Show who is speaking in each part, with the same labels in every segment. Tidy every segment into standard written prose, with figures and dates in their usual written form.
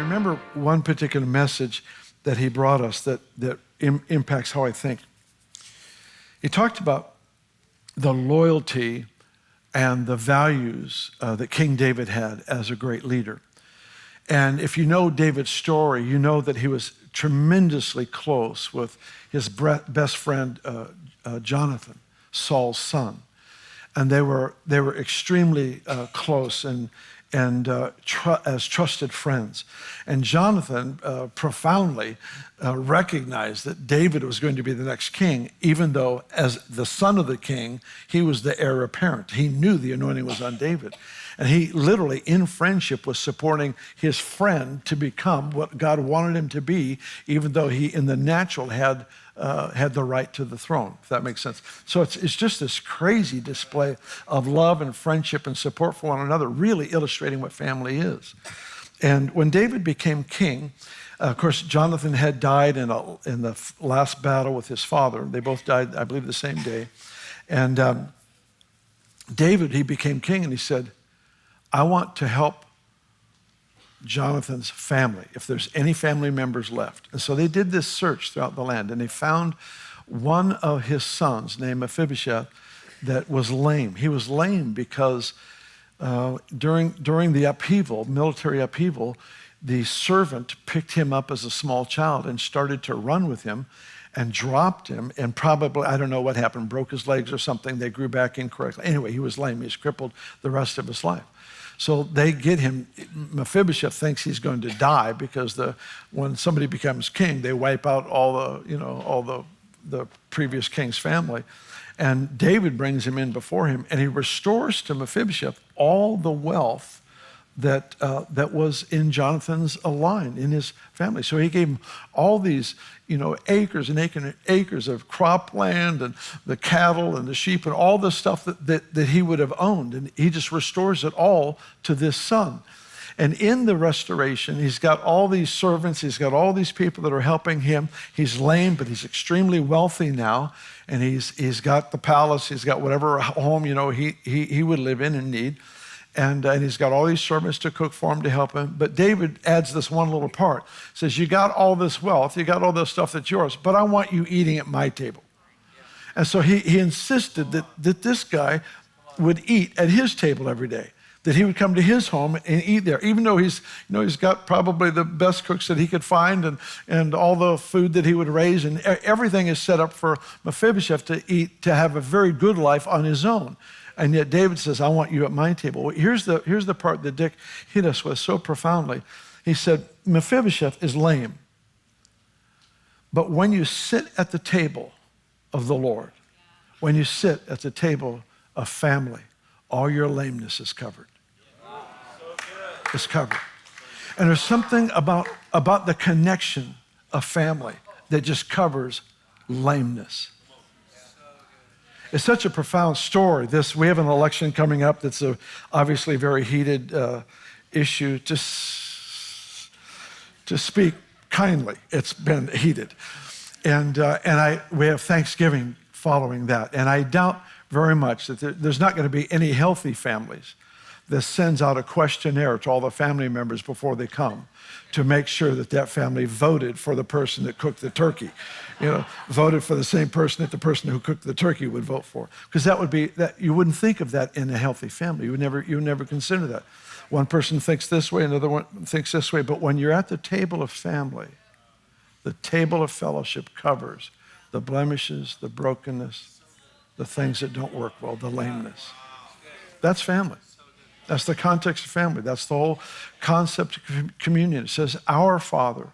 Speaker 1: remember one particular message that he brought us that impacts how I think. He talked about the loyalty and the values that King David had as a great leader. And if you know David's story, you know that he was tremendously close with his best friend, Jonathan, Saul's son. And they were extremely close and as trusted friends. And Jonathan profoundly recognized that David was going to be the next king, even though as the son of the king, he was the heir apparent. He knew the anointing was on David. And he literally, in friendship, was supporting his friend to become what God wanted him to be, even though he, in the natural, had the right to the throne, if that makes sense. So it's just this crazy display of love and friendship and support for one another, really illustrating what family is. And when David became king, of course, Jonathan had died in the last battle with his father. They both died, I believe, the same day. And David, he became king, and he said, I want to help Jonathan's family, if there's any family members left. And so they did this search throughout the land, and they found one of his sons named Mephibosheth that was lame. He was lame because during the upheaval, military upheaval, the servant picked him up as a small child and started to run with him and dropped him, and probably, I don't know what happened, broke his legs or something. They grew back incorrectly. Anyway, he was lame. He was crippled the rest of his life. So they get him. Mephibosheth thinks he's going to die because when somebody becomes king, they wipe out all the previous king's family. And David brings him in before him, and he restores to Mephibosheth all the wealth that was in Jonathan's line, in his family. So he gave him all these, acres and acres of cropland and the cattle and the sheep and all the stuff that he would have owned. And he just restores it all to this son. And in the restoration, he's got all these servants, he's got all these people that are helping him. He's lame, but he's extremely wealthy now. And he's got the palace, he's got whatever home, he would live in and need. And he's got all these servants to cook for him, to help him. But David adds this one little part. Says, you got all this wealth, you got all this stuff that's yours, but I want you eating at my table. And so he insisted that this guy would eat at his table every day, that he would come to his home and eat there, even though he's got probably the best cooks that he could find and all the food that he would raise, and everything is set up for Mephibosheth to eat, to have a very good life on his own. And yet David says, I want you at my table. Well, here's the part that Dick hit us with so profoundly. He said, Mephibosheth is lame. But when you sit at the table of the Lord, when you sit at the table of family, all your lameness is covered. It's covered. And there's something about the connection of family that just covers lameness. It's such a profound story. We have an election coming up that's obviously a very heated issue. To speak kindly, it's been heated. And we have Thanksgiving following that. And I doubt very much that there's not going to be any healthy families that sends out a questionnaire to all the family members before they come to make sure that family voted for the person that cooked the turkey, voted for the same person that the person who cooked the turkey would vote for. Because you wouldn't think of that in a healthy family. You would never consider that. One person thinks this way, another one thinks this way, but when you're at the table of family, the table of fellowship covers the blemishes, the brokenness, the things that don't work well, the lameness. That's family. That's the context of family. That's the whole concept of communion. It says, our Father.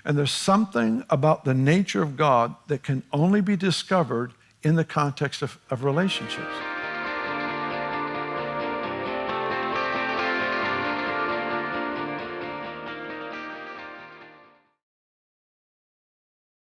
Speaker 1: And there's something about the nature of God that can only be discovered in the context of relationships.